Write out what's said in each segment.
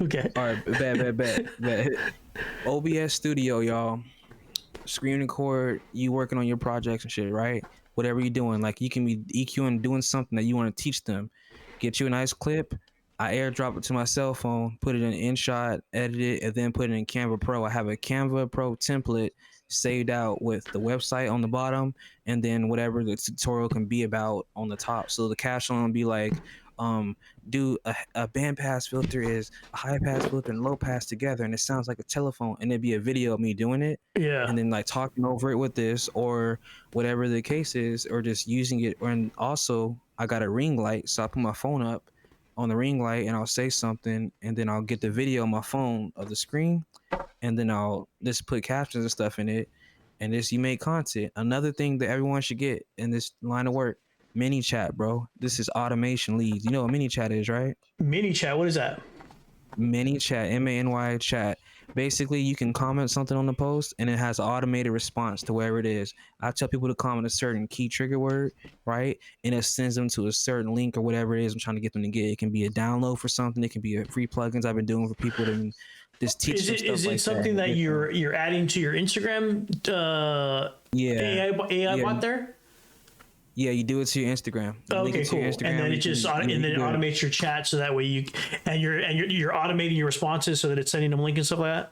Okay. All right, bet. OBS Studio, y'all. Screen record. You working on your projects and shit, right? Whatever you doing, like you can be EQing doing something that you want to teach them. Get you a nice clip. I airdrop it to my cell phone, put it in InShot, edit it, and then put it in Canva Pro. I have a Canva Pro template saved out with the website on the bottom, and then whatever the tutorial can be about on the top. So the caption will be like, um, do a band pass filter is a high pass filter and low pass together, and it sounds like a telephone, and it'd be a video of me doing it, Yeah. and then like talking over it with this or whatever the case is, or just using it. And also, I got a ring light, so I put my phone up on the ring light and I'll say something, and then I'll get the video on my phone of the screen, and then I'll just put captions and stuff in it, and this you make content. Another thing that everyone should get in this line of work: mini chat, bro. This is automation leads. You know what mini chat is, right? Mini chat. What is that? Many chat, MANY chat. Basically, you can comment something on the post and it has an automated response to wherever it is. I tell people to comment a certain key trigger word, right? And it sends them to a certain link or whatever it is I'm trying to get them to get. It can be a download for something. It can be a free plugins I've been doing for people to just teach them stuff Is it like something that. that you're adding to your Instagram Yeah. AI Yeah. bot there? Yeah, you do it to your Instagram. You link Okay, it to cool. your Instagram. And then it just and then it do it. automates your chat so that way you're automating your responses so that it's sending them links and stuff like that.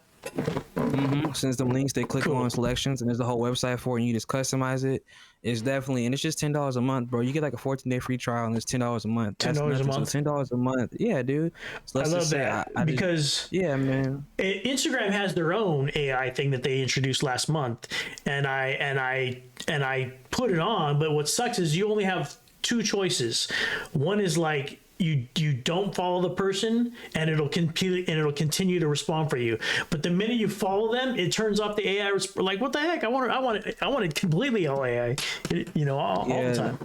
Sends them links. They click Cool. on selections, and there's a whole website for it, and you just customize it. It's definitely, and it's just $10 a month, bro. You get like a 14-day free trial, and it's $10 a month. That's $10 a nothing. month? So $10 a month, yeah, dude. So I let's love just say, that I because yeah, man. Instagram has their own AI thing that they introduced last month, and I put it on. But what sucks is you only have two choices. One is like you don't follow the person and it'll continue to respond for you. But the minute you follow them, it turns off the AI. Like, what the heck? I want it completely all AI. All the time.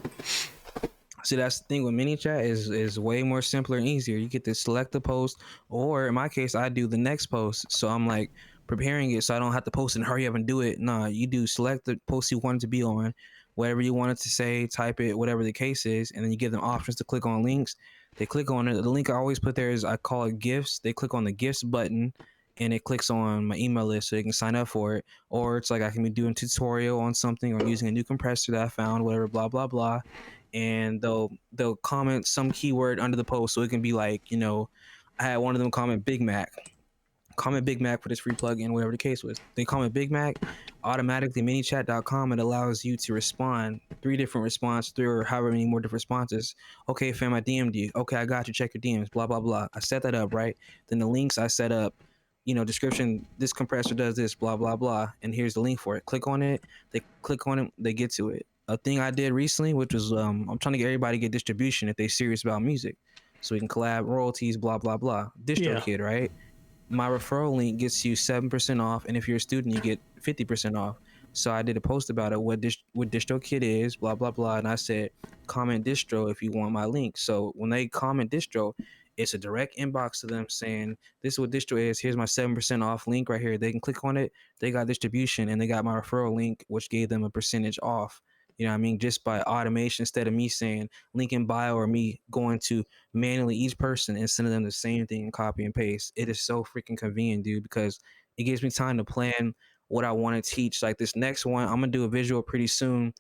See, that's the thing with mini chat is way more simpler and easier. You get to select the post, or in my case, I do the next post. So I'm like preparing it, so I don't have to post and hurry up and do it. Nah, you do select the post you want it to be on, whatever you want it to say, type it, whatever the case is, and then you give them options to click on links. They click on it. The link I always put there is, I call it gifts. They click on the gifts button, and it clicks on my email list so they can sign up for it. Or it's like I can be doing a tutorial on something or using a new compressor that I found, whatever, blah blah blah, and they'll comment some keyword under the post, so it can be like, I had one of them comment Big Mac. Comment Big Mac for this free plugin, whatever the case was. They comment Big Mac, automatically minichat.com, it allows you to respond, three or however many more different responses. Okay, fam, I DM'd you. Okay, I got you. Check your DMs, blah, blah, blah. I set that up, right? Then the links I set up, description, this compressor does this, blah, blah, blah. And here's the link for it. Click on it. They click on it. They get to it. A thing I did recently, which was, I'm trying to get everybody to get distribution if they're serious about music. So we can collab, royalties, blah, blah, blah. DistroKid, right? My referral link gets you 7% off, and if you're a student, you get 50% off. So I did a post about it, what DistroKid is, blah blah blah, and I said comment distro if you want my link. So when they comment distro, it's a direct inbox to them saying this is what distro is. Here's my 7% off link right here. They can click on it. They got distribution, and they got my referral link, which gave them a percentage off. You know what I mean? Just by automation, instead of me saying link in bio or me going to manually each person and sending them the same thing and copy and paste. It is so freaking convenient, dude, because it gives me time to plan what I want to teach. Like this next one, I'm gonna do a visual pretty soon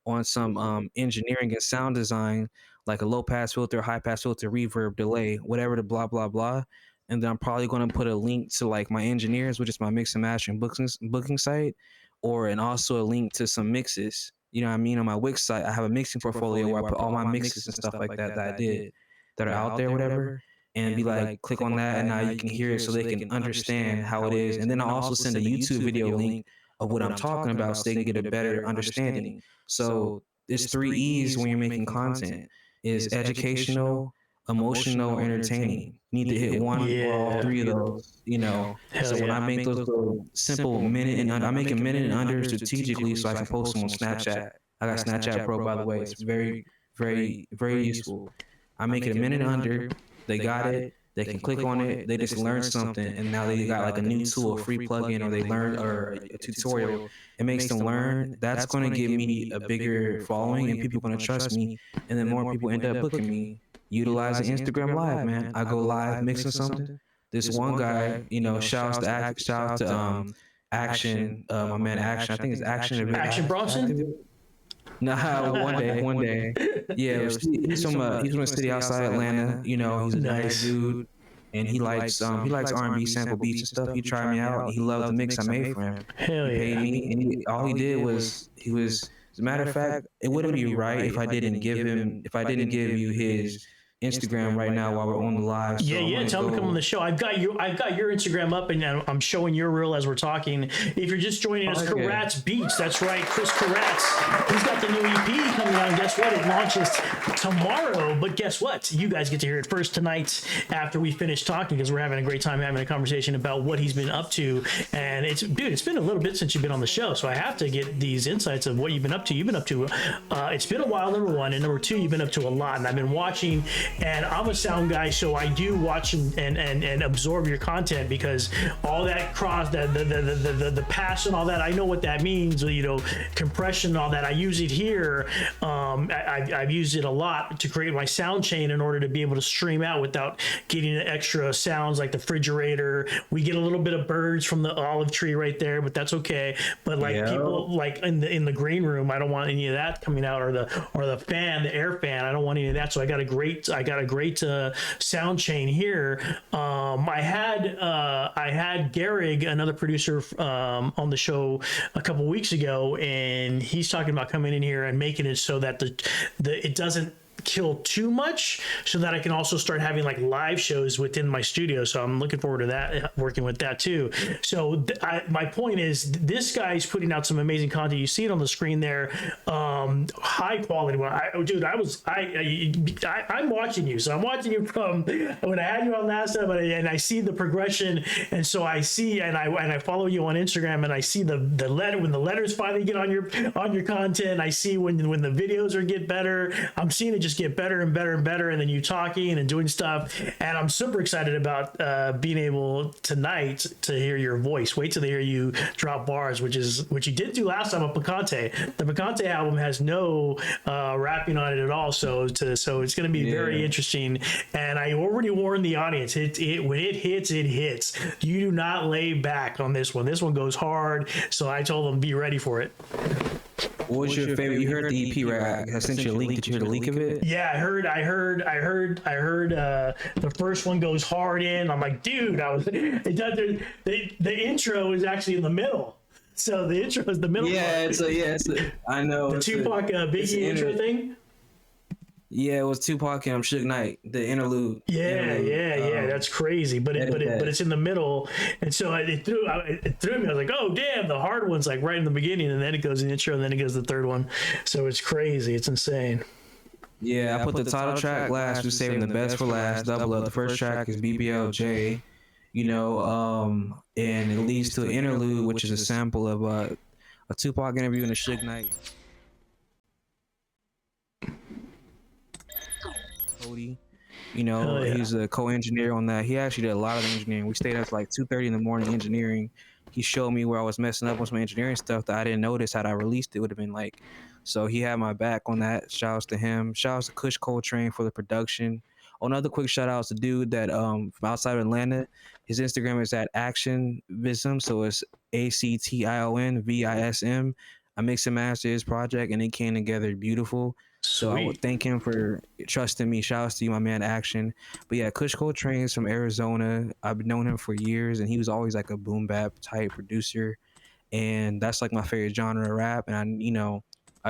on some engineering and sound design, like a low pass filter, high pass filter, reverb, delay, whatever the blah blah blah. And then I'm probably gonna put a link to like my engineers, which is my mix and mastering booking site, and also a link to some mixes. You know what I mean? On my Wix site, I have a mixing portfolio where I put all my mixes and stuff like that I did that are out there, whatever, and be like, click on that, and now you can hear it so they can understand how it is. And then I'll also send a YouTube video link of what I'm talking about so they can get a better understanding. So there's 3 E's when you're making content: is educational, emotional, entertaining. You need to hit one or all 3 of those. So when I make those little simple minute and under, I make a minute and under strategically so I can post them on Snapchat. I got Snapchat Pro, by the way. It's very, very, very useful. I make it a minute under. They got it. They can click on it. They just learn something, and now they got like a new tool, a free plugin, or they learn, or a tutorial. It makes them learn. That's going to give me a bigger following, and people going to trust me, and then more people end up booking me. Utilizing Instagram Live, man. I go live mixing something. this one guy, shout out to Action, my man Action. I think it's Action Bronson. Nah, one day. Yeah, he's from a city outside Atlanta. He's a nice dude, and he likes R&B sample beats and stuff. He tried me out. He loved the mix I made for him. Hell He paid yeah. me, and all he did was As a matter of fact, it wouldn't be right if I didn't give you his Instagram right now while we're on the live. So Yeah. Tell him to come on the show. I've got your Instagram up, and I'm showing your reel as we're talking. If you're just joining us, Okay. Karatz Beats. That's right, Kris Karatz. He's got the new EP coming out. And guess what? It launches tomorrow. But guess what? You guys get to hear it first tonight after we finish talking, because we're having a great time having a conversation about what he's been up to. And it's been a little bit since you've been on the show, so I have to get these insights of what you've been up to. You've been up to. It's been a while, number one, and number two, you've been up to a lot. And I've been watching. And I'm a sound guy, so I do watch and absorb your content, because all that the passion, all that, I know what that means. Compression and all that. I use it here. I've used it a lot to create my sound chain in order to be able to stream out without getting extra sounds like the refrigerator. We get a little bit of birds from the olive tree right there, but that's okay. But people like in the green room, I don't want any of that coming out, or the fan, the air fan. I don't want any of that. So I got a great sound chain here. I had Gehrig, another producer, on the show a couple weeks ago, and he's talking about coming in here and making it so that it doesn't kill too much, so that I can also start having like live shows within my studio. So I'm looking forward to that, working with that too. So my point is, this guy's putting out some amazing content. You see it on the screen there. High quality one. I'm watching you. So I'm watching you from when I had you on last time, and I see the progression. And so I see, and I follow you on Instagram, and I see the letter, when the letters finally get on your content. I see when the videos get better. I'm seeing it just get better and better and better, and then you talking and doing stuff, and I'm super excited about being able tonight to hear your voice. Wait till they hear you drop bars, which you did do last time on Picante. The Picante album has no rapping on it at all, so it's going to be very interesting. And I already warned the audience, when it hits. You do not lay back on this one. This one goes hard, so I told them be ready for it. What was your favorite? You heard the EP, right? I sent you a link. Did you hear the leak of it? Yeah, I heard. The first one goes hard in. I'm like, dude, the intro is actually in the middle. So the intro is the middle. Yeah, part. I know. The Tupac Biggie intro thing. Yeah, it was Tupac and Suge Knight, the interlude. Yeah, that's crazy. But it's in the middle, and so it threw me. I was like, oh damn, the hard one's like right in the beginning, and then it goes in the intro, and then it goes to the third one. So it's crazy. It's insane. Yeah, I put the title track last. We're saving the best for last. Double up. The first track is BBLJ, and it leads to an interlude, which is a sample of a Tupac interview and a Suge Knight. Cody, he's a co-engineer on that. He actually did a lot of the engineering. We stayed up like 2:30 in the morning engineering. He showed me where I was messing up with some engineering stuff that I didn't notice had I released it. Would have been like, so he had my back on that. Shout outs to him. Shout outs to Kush Coltrane for the production. Oh, another quick shout out to dude that from outside of Atlanta. His Instagram is at actionvism, so it's ACTIONVISM. I mix and master his project, and it came together beautiful. So I would thank him for trusting me. Shout out to you, my man, Action. But yeah, Kush Coltrane is from Arizona. I've known him for years, and he was always like a boom bap type producer, and that's like my favorite genre of rap. And I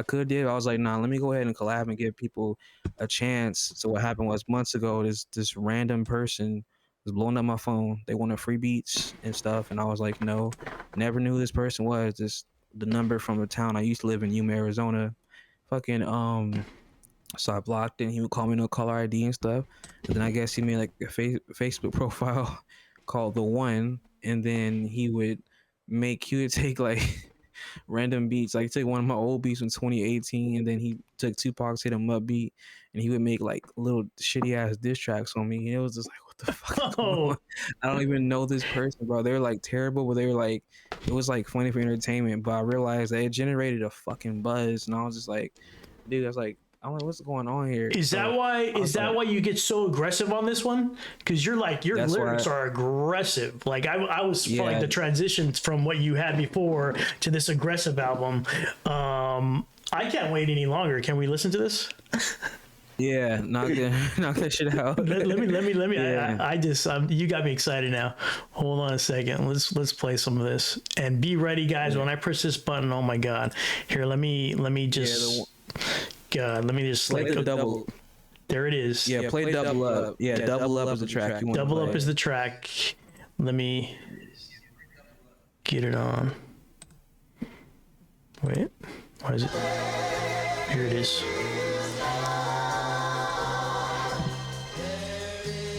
could have. I was like, nah, let me go ahead and collab and give people a chance. So what happened was, months ago, this random person was blowing up my phone. They wanted free beats and stuff, and I was like, no, never knew who this person was. The number from the town I used to live in, Yuma, Arizona. So I blocked it, and he would call me no caller ID and stuff. And then I guess he made like a Facebook profile called The One, and then he would take like random beats. Like, he took one of my old beats from 2018, and then he took Tupac's Hit 'Em Up beat, and he would make like little shitty ass diss tracks on me. And it was just like, what the fuck is going on? I don't even know this person, bro. They were like terrible, but they were like, it was like funny for entertainment. But I realized that it generated a fucking buzz, and I was just like, dude, that's like I'm like, what's going on here? Is that why? Is that why you get so aggressive on this one? Because you're like your lyrics are aggressive. Like I was like the transition from what you had before to this aggressive album. I can't wait any longer. Can we listen to this? Yeah, knock that shit out. let me. Yeah. I just you got me excited now. Hold on a second. Let's play some of this and be ready, guys. When I press this button, oh my god! Here, let me just. God, let me just play the double. There it is. Yeah, play double up. Yeah, double up is the track. Double up is the track. Let me get it on. Wait, why is it? Here it is.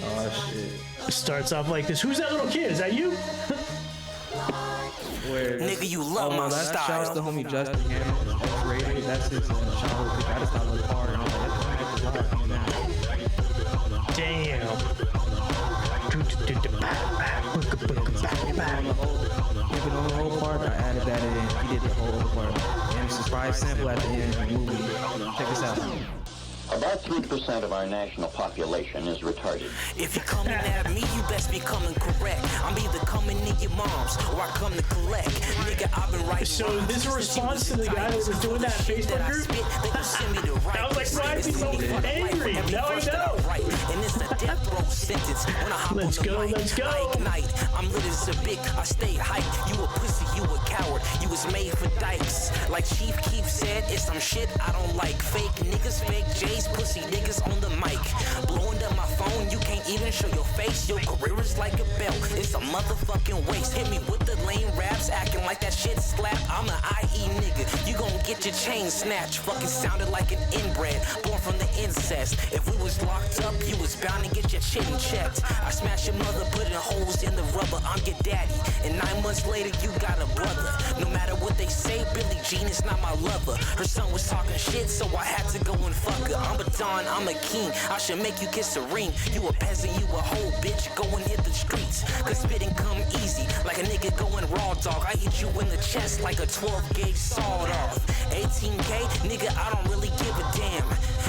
Oh shit! It starts off like this. Who's that little kid? Is that you? Nigga, you love my style. Shouts to homie Justin Hammond. That's his childhood pick. I just thought it was hard. And I was like, that's a live. Damn. On the whole part, I added that in. He did the whole other part. And it's a surprise sample at the end of the movie. Check this out. About 3% of our national population is retarded. If you're coming at me, you best be coming correct. I'm either coming in your mom's or I come to collect. Nigga, I've been writing. So this is a response to the guy that was doing that Facebook group? I was like, why is he so angry? Now I know. And it's a death row sentence. When I hop Let's on the go, mic, let's go. I ignite. I'm lit as a big, I stay hyped. You a pussy, you a coward. You was made for dykes. Like Chief Keef said, it's some shit I don't like. Fake niggas, fake J's, pussy niggas on the mic. Blowing up my phone, you can't even show your face. Your career is like a belt, it's a motherfucking waste. Hit me with the lame raps, acting like that shit slap. I'm an IE nigga, you gon' get your chain snatched. Fucking sounded like an inbred, born from the incest. If we was locked up, you was bound to get your chin checked. I smash your mother, putting holes in the rubber. I'm your daddy, and 9 months later you got a brother. No matter what they say, Billie Jean is not my lover. Her son was talking shit, so I had to go and fuck her. I'm a don, I'm a king, I should make you kiss a ring. You a peasant, you a hoe, bitch, go and hit the streets. Cause spitting come easy, like a nigga going raw dog. I hit you in the chest like a 12 gauge sawed off. 18K, nigga, I don't really give a damn.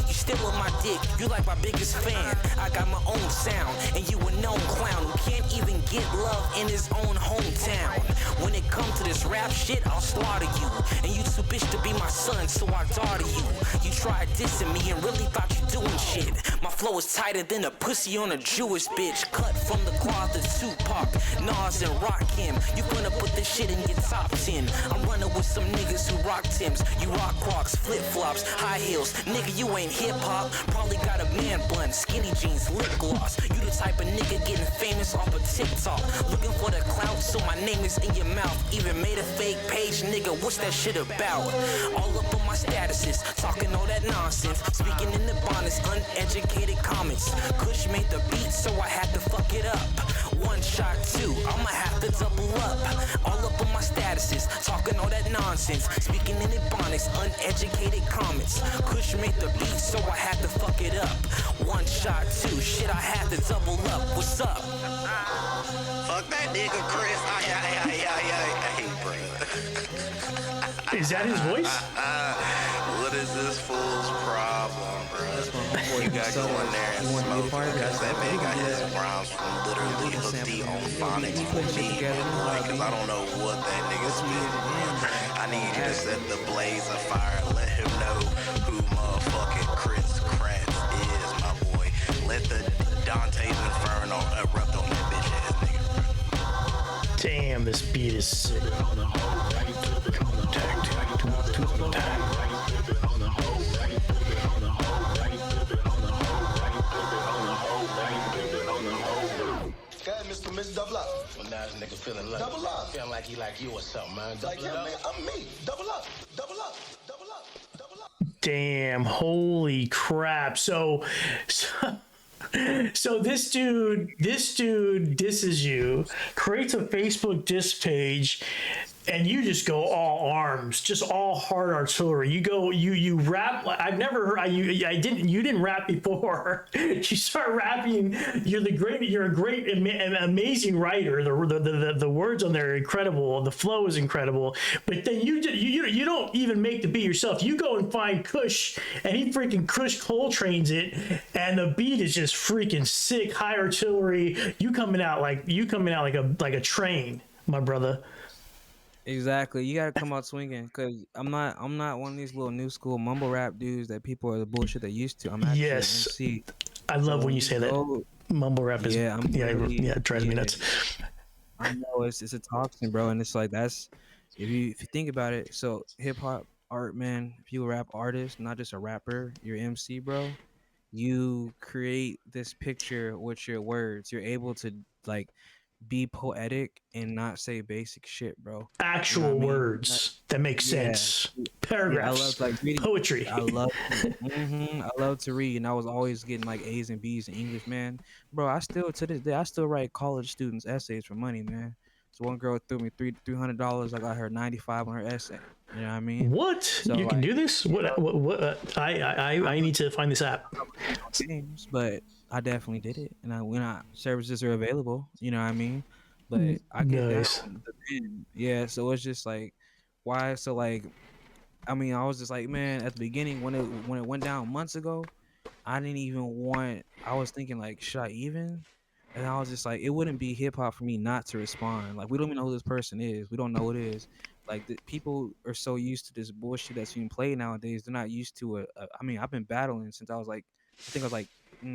You still on my dick, you like my biggest fan. I got my own sound, and you a known clown who can't even get love in his own hometown. When it comes to this rap shit, I'll slaughter you. And you too bitch to be my son, so I daughter you. You tried dissing me and really thought you doing shit. My flow is tighter than a pussy on a Jewish bitch. Cut from the cloth of Tupac, Nas and Rakim. You gonna put this shit in your top 10. I'm running with some niggas who rock Timbs. You rock Crocs, flip-flops, high heels. Nigga, you ain't hip-hop. Probably got a man bun, skinny jeans, lip gloss. You the type of nigga getting famous off of TikTok. Looking for the clout, so my name is in your mouth. Even made a fake page, nigga, what's that shit about? All up on my statuses, talking all that nonsense. Speaking in the bonnets, uneducated comments. Kush made the beat, so I had to fuck it up. One shot, two, I'ma have to double up. All up on my statuses, talking all that nonsense. Speaking in the bonnets, uneducated comments. Kush made the beat, so I had to fuck it up. One shot, two, shit, I had to double up. What's up? Fuck that nigga, Kris. Hey, bro. Is that his voice? What is this fool's problem, bro? You got to go in there and smoke because that man got his rhymes from literally Hook D on phonics for me. Because I don't know what that nigga's spit, bro. I need you to set the blaze of fire and let him know who motherfucking Kris Karatz is, my boy. Let the Dante's Inferno erupt on that bitch ass nigga. Damn, this beat is sick. Mr. Double up. Well, now this nigga feeling like Double up. Feeling like he like you or something, man. Like, yeah, man, I'm me. Double up. Double up. Double up. Double up. Damn, holy crap. So this dude disses you, creates a Facebook diss page, and you just go all arms, just all hard artillery. You rap. I've never heard. You didn't rap before. You start rapping. You're a great, amazing writer. The words on there are incredible. The flow is incredible. But then you don't even make the beat yourself. You go and find Kush, and he freaking Kush Coltrane's it, and the beat is just freaking sick, high artillery. You coming out like a train, my brother. Exactly. You gotta come out swinging, cause I'm not one of these little new school mumble rap dudes that people are the bullshit they used to. I'm actually an Yes, MC. I love So when when you you say that. go, Mumble rap is yeah, I'm yeah, literally, it drives me yeah, nuts. I know it's a toxin, bro, and it's like that's if you think about it. So hip hop art, man. If you a rap artist, not just a rapper, you're MC, bro. You create this picture with your words. You're able to like be poetic and not say basic shit, bro. You know what I Actual mean? words that make Yeah, sense. yeah. I love Paragraphs, like reading. poetry. I love, I love to read, and I was always getting like A's and B's in English, man. Bro, I still to this day, I still write college students essays for money, man. So one girl threw me $300. I got her 95 on her essay. You know what I mean? What? So You can like, do this? you know, What I need to find this app. games, but I definitely did it, and when I services are available, you know what I mean. But I get down Nice. with the pen, yeah. So it's just like, why? So like, I mean, I was just like, man, at the beginning when it went down months ago, I didn't even want. I was thinking like, should I even? And I was just like, it wouldn't be hip hop for me not to respond. Like, we don't even know who this person is. We don't know who it is. Like, the people are so used to this bullshit that's being played nowadays. They're not used to I mean, I've been battling since I was like, I think I was like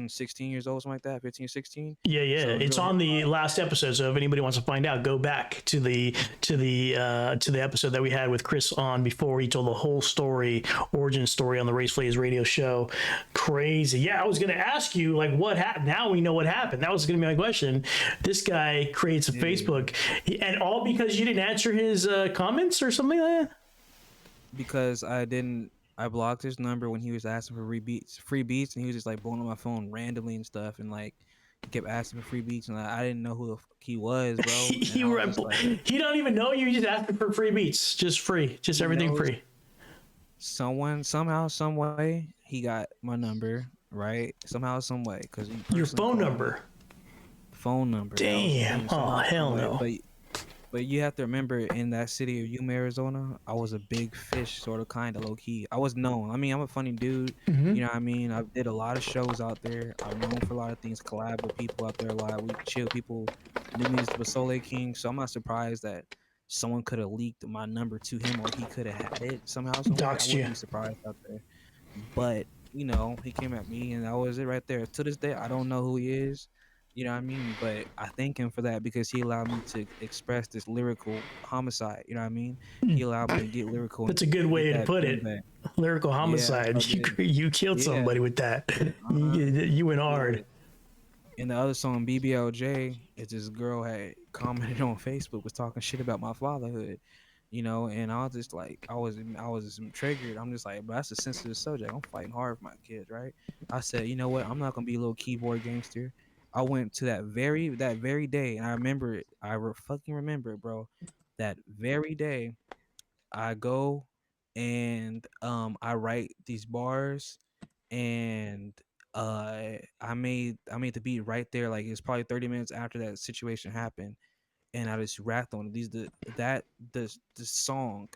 16 years old, something like that, 15, 16. Yeah, So yeah. it was It's real hip on hop. the last episode. So if anybody wants to find out, go back to the episode that we had with Chris on before he told the whole story, origin story on the Race Flays radio show. Crazy. Yeah, I was gonna ask you like what happened. Now we know what happened. That was gonna be my question. This guy creates a Facebook, and all because you didn't answer his comments or something like that. Because I blocked his number when he was asking for free beats, and he was just like blowing on my phone randomly and stuff, and like he kept asking for free beats, and I didn't know who the fuck he was, bro. And he I was just like, he don't even know you. You just asked him for free beats, just free, just he everything knows free. someone somehow, some way, he got my number, right? Somehow, some way, because he Your personally phone called me. number. Phone number. That was the Damn. thing. Oh Somehow, hell some way, no. but you have to remember, in that city of Yuma, Arizona, I was a big fish, sort of, kind of low key. I was known. I mean, I'm a funny dude. You know what I mean? I did a lot of shows out there. I'm known for a lot of things. Collab with people out there a lot. We chill. People knew me as Soleil King, so I'm not surprised that someone could have leaked my number to him, or he could have had it somehow, some way. I Doxed you. wouldn't be surprised out there. But he came at me, and that was it right there. To this day, I don't know who he is. You know what I mean? But I thank him for that, because he allowed me to express this lyrical homicide. You know what I mean? He allowed me to get lyrical and That's a good get way to that put pen it. back. Lyrical Yeah, homicide. so good. You killed Yeah, somebody with that. uh-huh. You went hard. Yeah. And the other song, BBLJ, is this girl had commented on Facebook, was talking shit about my fatherhood. And I was just like, I was just triggered. I'm just like, but that's a sensitive subject. I'm fighting hard for my kids, right? I said, you know what? I'm not gonna be a little keyboard gangster. I went to that very day, and I remember it. Fucking remember it, bro. That very day, I go and I write these bars, and I made the beat right there. Like, it's probably 30 minutes after that situation happened, and I just rapped on it. The song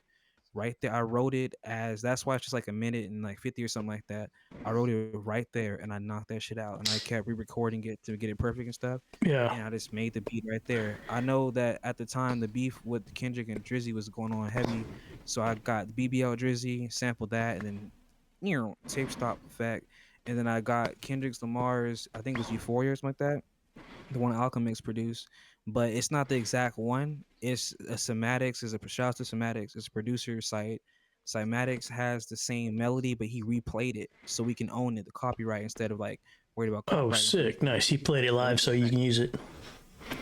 right there. I wrote it as, that's why it's just like a minute and like 50 or something like that. I wrote it right there, and I knocked that shit out, and I kept re-recording it to get it perfect and stuff. Yeah. And I just made the beat right there. I know that at the time the beef with Kendrick and Drizzy was going on heavy, so I got BBL Drizzy, sampled that, and then tape stop effect, and then I got Kendrick's Lamar's, I think it was Euphoria or something like that, the one Alchemix produced, but it's not the exact one. It's a Cymatics, is a shout out to Cymatics. It's a producer site. Cymatics has the same melody, but he replayed it so we can own it, the copyright, instead of like worried about Oh, copyright sick. infringement. Nice. He played it So we live so can you like, can use it.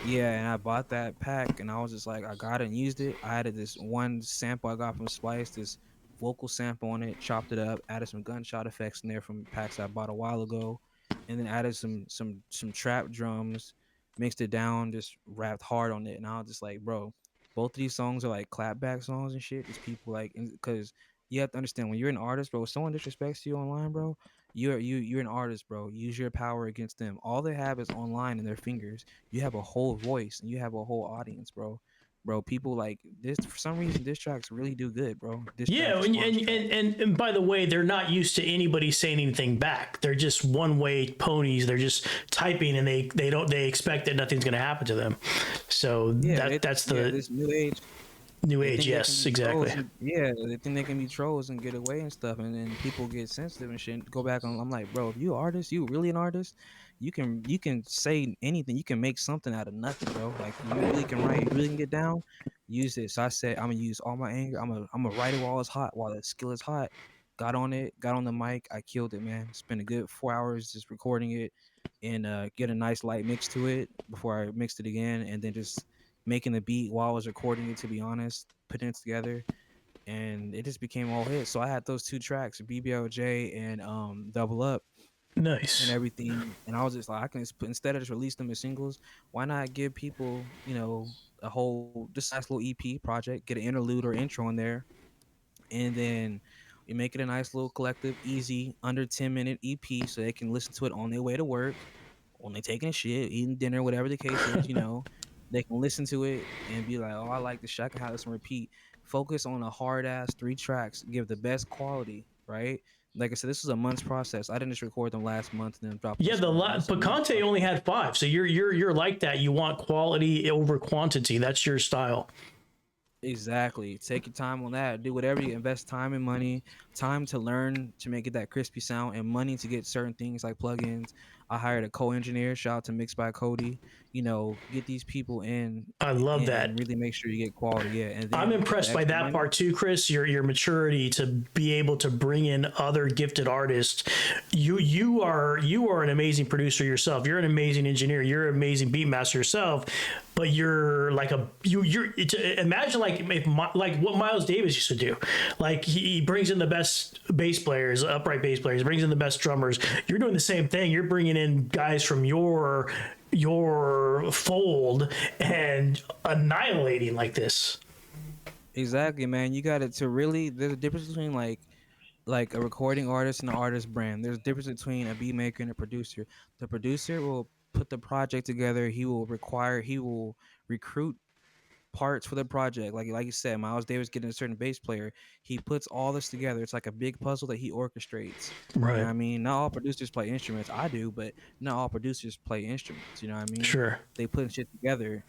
yeah, and I bought that pack, and I was just like, I got it and used it. I added this one sample I got from Splice, this vocal sample on it, chopped it up, added some gunshot effects in there from packs I bought a while ago, and then added some trap drums, mixed it down, just rapped hard on it, and I was just like, bro, Both of these songs are like clapback songs and shit. It's people like, because you have to understand when you're an artist, bro. If someone disrespects you online, bro, you're an artist, bro. Use your power against them. All they have is online in their fingers. You have a whole voice and you have a whole audience, bro. Bro, people like this for some reason. Diss tracks really do good, bro. Diss Yeah, tracks, response tracks. and by the way, they're not used to anybody saying anything back. They're just one way ponies. They're just typing, and they expect that nothing's going to happen to them. So that's the this new age. new age. Yes, exactly. Yeah, they think they can be trolls and get away and stuff, and then people get sensitive and shit. Go back on. I'm like, bro, if you artist, you really an artist, you can say anything. You can make something out of nothing, bro. Like you really can write, you really can get down. Use it. So I said, I'm gonna use all my anger. I'm gonna write it while it's hot, while the skill is hot. Got on it, got on the mic. I killed it, man. Spent a good 4 hours just recording it, and get a nice light mix to it before I mixed it again, and then just making the beat while I was recording it, to be honest, putting it together, and it just became all hits. So I had those 2 tracks, BBLJ and Double Up and Nice. everything. And I was just like, I can instead of just release them as singles, why not give people, a whole just nice little EP project, get an interlude or intro in there, and then we make it a nice little collective, easy, under 10-minute EP so they can listen to it on their way to work, when they taking a shit, eating dinner, whatever the case is. They can listen to it and be like, oh, I like this shit. I can have this on repeat. Focus on a hard ass 3 tracks, give the best quality, right? Like I said, this was a month's process. I didn't just record them last month and then drop them. Yeah, but Conte only had 5, so you're like that. You want quality over quantity. That's your style. Exactly. Take your time on that. Do whatever you invest time and money, time to learn to make it that crispy sound, and money to get certain things like plugins. I hired a co-engineer. Shout out to Mix by Cody. Get these people in. I love that. And really make sure you get quality. Yeah, and then I'm impressed by that part too, Chris. Your maturity to be able to bring in other gifted artists. You are an amazing producer yourself. You're an amazing engineer. You're an amazing beat master yourself. But you're like imagine like what Miles Davis used to do. Like he brings in the best bass players, upright bass players, brings in the best drummers. You're doing the same thing. You're bringing in guys from your fold and annihilating like this. Exactly, man. You got it to really. There's a difference between like a recording artist and an artist brand. There's a difference between a beat maker and a producer. The producer will put the project together. He will recruit parts for the project. Like you said, Miles Davis getting a certain bass player. He puts all this together. It's like a big puzzle that he orchestrates. Right. You know what I mean? Not all producers play instruments. I do, but not all producers play instruments. You know what I mean? Sure. They put shit together.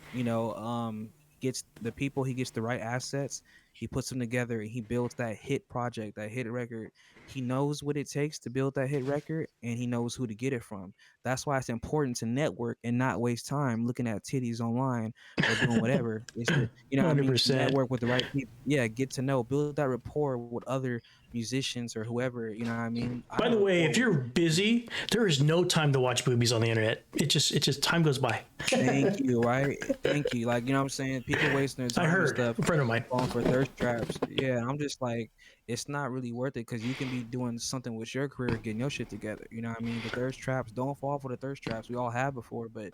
Gets the people. He gets the right assets. He puts them together and he builds that hit project, that hit record. He knows what it takes to build that hit record, and he knows who to get it from. That's why it's important to network and not waste time looking at titties online or doing whatever. It's to, what I mean? 100%. Network with the right people. Yeah, get to know, build that rapport with other musicians or whoever. You know what I mean? By the way, if you're busy, there is no time to watch boobies on the internet. It just time goes by. Thank you, right? Thank you. Like, you know what I'm saying? People wasting their time I heard and stuff. a friend of mine falling for thirst traps. Yeah, I'm just like, it's not really worth it because you can be doing something with your career, getting your shit together. You know what I mean? The thirst traps, don't fall for the thirst traps. We all have before, but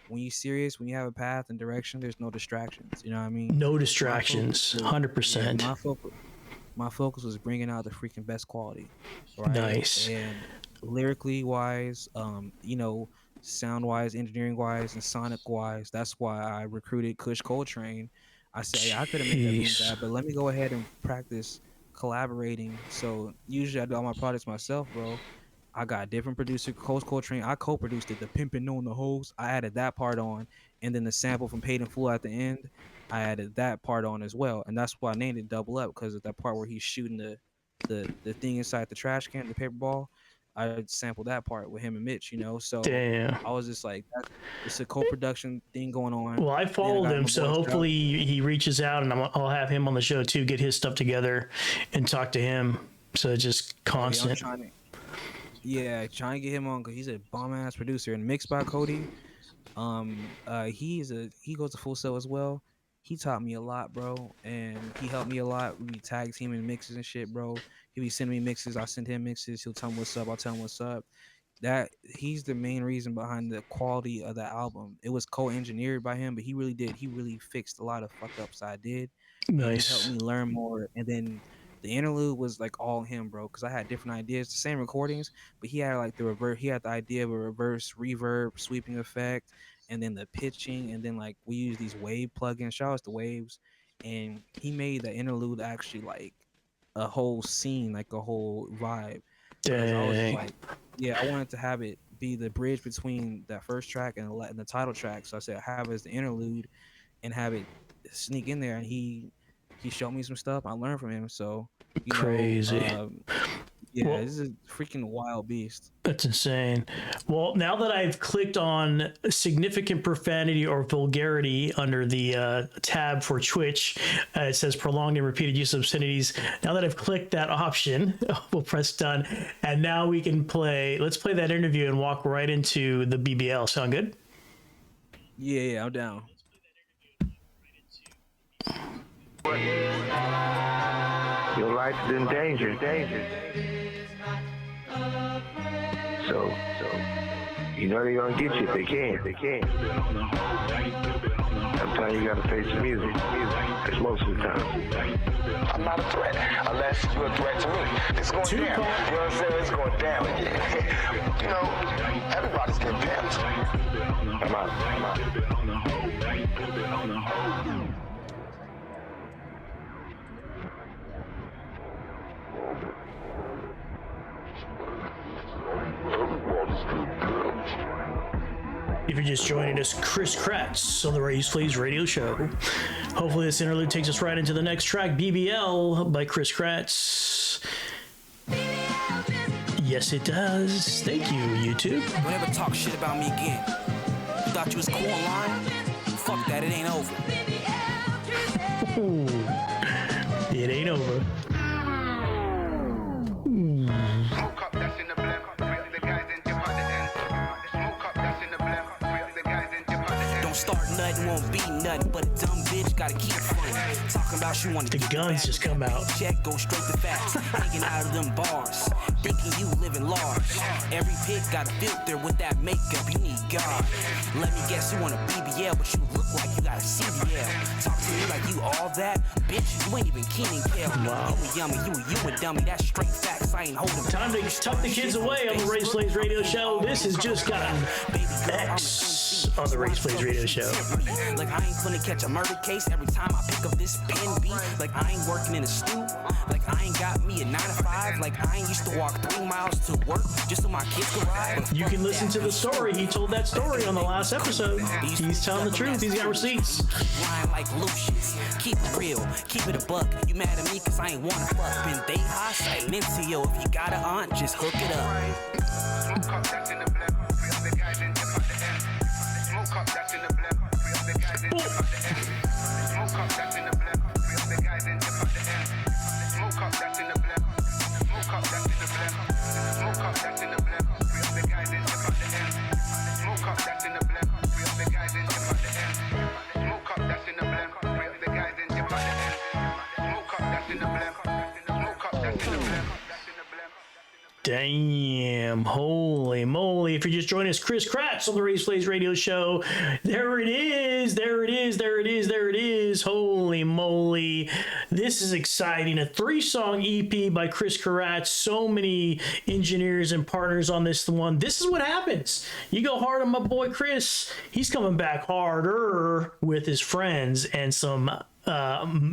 when you're serious, when you have a path and direction, there's no distractions. You know what I mean? No distractions, 100%. My focus was bringing out the freaking best quality. Right? Nice. And lyrically wise, sound wise, engineering wise, and sonic wise. That's why I recruited Kush Coltrane. I said, hey, I could have made that, but let me go ahead and practice collaborating. So usually I do all my projects myself, bro. I got a different producer, Kush Coltrane. I co-produced it, the pimping on the hose. I added that part on, and then the sample from Paid in Full at the end, I added that part on as well. And that's why I named it Double Up, because of that part where he's shooting the thing inside the trash can, the paper ball. I sampled that part with him and Mitch, So Damn. I was just like, it's a co-production thing going on. Well, I followed him, so hopefully he reaches out, and I'll have him on the show too, get his stuff together, and talk to him. So it's just constant. Trying to get him on because he's a bomb ass producer. And Mixed by Cody, he goes to Full Sail as well. He taught me a lot, bro, and he helped me a lot. We tag team in mixes and shit, bro. He be sending me mixes. I send him mixes. He'll tell me what's up. I'll tell him what's up. that he's the main reason behind the quality of the album. It was co-engineered by him, but he really fixed a lot of fuck ups I did, and he helped Nice. me learn more. And then the interlude was like all him, bro, because I had different ideas, the same recordings, but he had like the reverse. He had the idea of a reverse reverb sweeping effect, and then the pitching, and then like we use these wave plugins. Shout out to Waves, and he made the interlude actually like a whole scene, like a whole vibe. Because I was just Dang. like, yeah, I wanted to have it be the bridge between that first track and the title track. So I said, have it as the interlude and have it sneak in there. And he showed me some stuff. I learned from him. So Crazy. Yeah, Well, this is a freaking wild beast. That's insane. Well, now that I've clicked on significant profanity or vulgarity under the tab for Twitch, it says prolonged and repeated use of obscenities. Now that I've clicked that option, we'll press done. And now we can let's play that interview and walk right into the BBL. Sound good? Yeah, I'm down. Your life is in danger. So, you know they're gonna get you if they can. Sometimes you gotta face the music. That's most of the time. I'm not a threat unless you're a threat to me. It's going down. You know what I'm saying? It's going down. You know, everybody's getting pimped. I'm out. If you're just joining us, Kris Karatz on the Raise Plays radio show. Hopefully this interlude takes us right into the next track, BBL by Kris Karatz. Yes, it does. Thank you, YouTube. Don't ever talk shit about me again. You thought you was cool online? Fuck that, it ain't over. Ooh. It ain't over. Don't start nothing, won't be nothing, but a dumb bitch gotta keep funny. Talking about she wanted The guns just come out. Check, go straight to facts. Hanging out of them bars, thinking you living large. Every pic got a filter with that makeup, you need God. Let me guess, you want a BBL, but you look like you got a CBL. Talk to me like you all that, bitch, you ain't even Keenan Kel. Wow. You a yummy, you a dummy, that's straight facts, I ain't holding. Time to tuck the kids away on the Raise Plays radio show. This has just gotten X on the Raise Plays radio show. Like I ain't gonna catch a murder case every time I pick up this pen beat. Like I ain't working in a stew. Like I ain't got me a 9 to 5. Like I ain't used to walk 3 miles to work just so my kids could ride. You can listen to the story. He told that story on the last episode. He's telling the truth. He's got receipts. Lying like Lucius. Keep it real. Keep it a buck. You mad at me cause I ain't wanna fuck. Been they high side into yo. If you got an aunt, just hook it up. Smoke up, that's in the black. The guys in the smoke up, that's in the black. The guys in the smoke up, that's in the black. The guys in the smoke up, that's in the black. Smoke up, that's in the black. Smoke up, that's in the black. The guys in the smoke up, that's in the black. The guys in the smoke up, that's in the black. The guys in the smoke up, that's in the black. Smoke up, that's in the black. Damn, holy moly. If you're just joining us, Kris Karatz on the Raise Plays radio show. There it is. Holy moly. This is exciting. A 3-song EP by Kris Karatz. So many engineers and partners on this one. This is what happens. You go hard on my boy Kris. He's coming back harder with his friends and some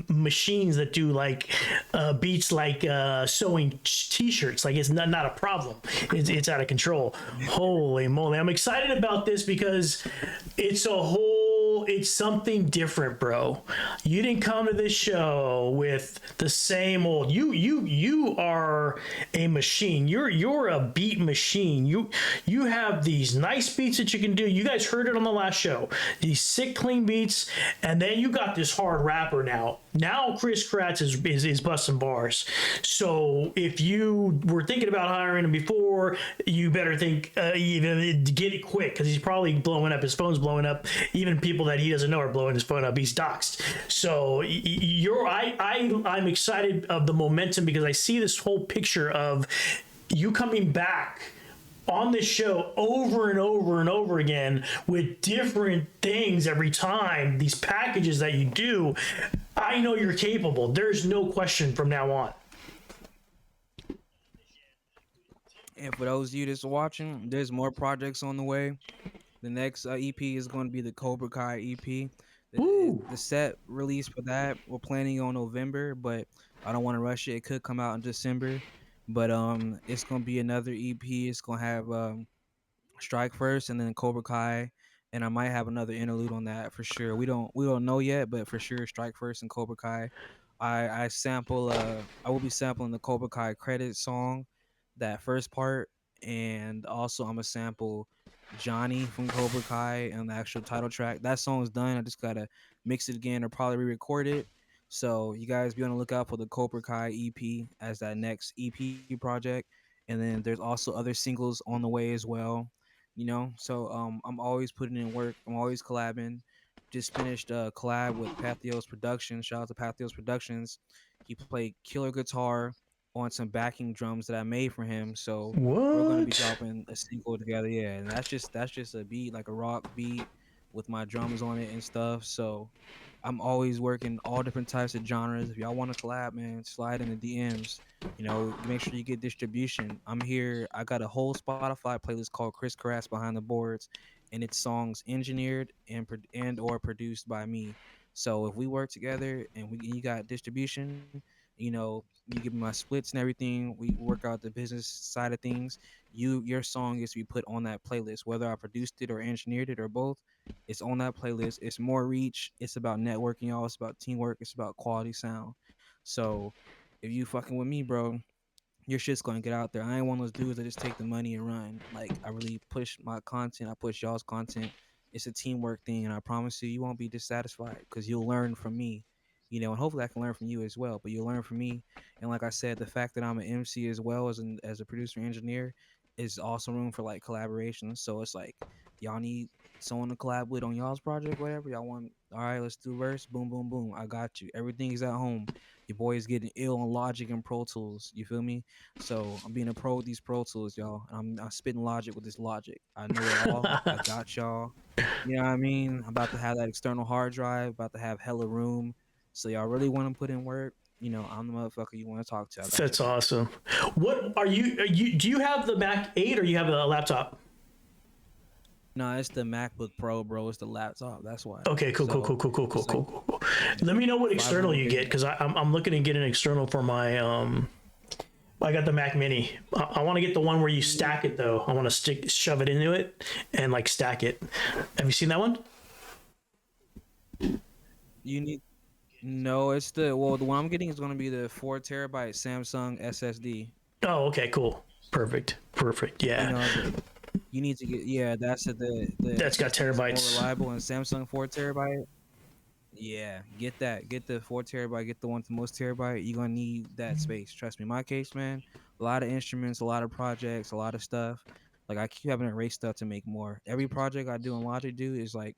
machines that do like beats like sewing t-shirts. Like it's not a problem. It's out of control. Holy moly. I'm excited about this because it's something different, bro. You didn't come to this show with the same old. You are a machine. You're a beat machine. You have these nice beats that you can do. You guys heard it on the last show. These sick, clean beats, and then you got this hard rapper now. Now Kris Karatz is busting bars. So if you were thinking about hiring him before, you better think even get it quick because he's probably blowing up. His phone's blowing up. Even people that he doesn't know are blowing his phone up. He's doxxed. So I'm excited of the momentum because I see this whole picture of you coming back on this show over and over and over again with different things every time, these packages that you do, I know you're capable. There's no question from now on. And for those of you that's watching, there's more projects on the way. The next EP is going to be the Cobra Kai EP. The set release for that we're planning on November, but I don't want to rush it. It could come out in December, but it's going to be another EP. It's going to have Strike First and then Cobra Kai, and I might have another interlude on that for sure. We don't know yet, but for sure Strike First and Cobra Kai. I will be sampling the Cobra Kai credit song, that first part, and also I'm gonna sample Johnny from Cobra Kai and the actual title track. That song's done. I just gotta mix it again or probably re-record it. So you guys be on the lookout for the Cobra Kai EP as that next EP project. And then there's also other singles on the way as well. So I'm always putting in work. I'm always collabing. Just finished a collab with Pathos Productions. Shout out to Pathos Productions. He played killer guitar on some backing drums that I made for him. So we're gonna be dropping a single together. Yeah, and that's just a beat, like a rock beat with my drums on it and stuff. So I'm always working all different types of genres. If y'all want to collab, man, slide in the DMs. Make sure you get distribution. I'm here. I got a whole Spotify playlist called Kris Karatz Behind the Boards, and it's songs engineered and or produced by me. So if we work together and you got distribution, you give me my splits and everything. We work out the business side of things. Your song is to be put on that playlist, whether I produced it or engineered it or both. It's on that playlist. It's more reach. It's about networking, y'all. It's about teamwork. It's about quality sound. So if you fucking with me, bro, your shit's gonna get out there. I ain't one of those dudes that just take the money and run. Like, I really push my content. I push y'all's content. It's a teamwork thing, and I promise you won't be dissatisfied because you'll learn from me. And hopefully I can learn from you as well. But you'll learn from me, and like I said, the fact that I'm an MC as well as a producer engineer is also room for like collaboration. So it's like, y'all need someone to collab with on y'all's project, whatever y'all want. All right, let's do verse. Boom, boom, boom. I got you. Everything is at home. Your boy is getting ill on Logic and Pro Tools. You feel me? So I'm being a pro with these Pro Tools, y'all. I'm spitting Logic with this Logic. I know it all. I got y'all. You know what I mean? I'm about to have that external hard drive. About to have hella room. So y'all really want to put in work? I'm the motherfucker you want to talk to. That's awesome. What are you? Do you have the Mac 8 or you have a laptop? No, it's the MacBook Pro, bro. It's the laptop. That's why. Okay, cool. Let me know what external you get, because I'm looking to get an external for my I got the Mac Mini. I want to get the one where you stack it though. I want to shove it into it and like stack it. Have you seen that one? No, it's the one I'm getting is going to be the 4 terabyte Samsung SSD. Oh, okay, cool. Perfect. Yeah. You need to get that's that's got terabytes. More reliable and Samsung 4 terabyte. Yeah, get that. Get the 4 terabyte. Get the one with the most terabyte. You're gonna need that space. Trust me. In my case, man, a lot of instruments, a lot of projects, a lot of stuff. Like, I keep having to erase stuff to make more. Every project I do in Logic is like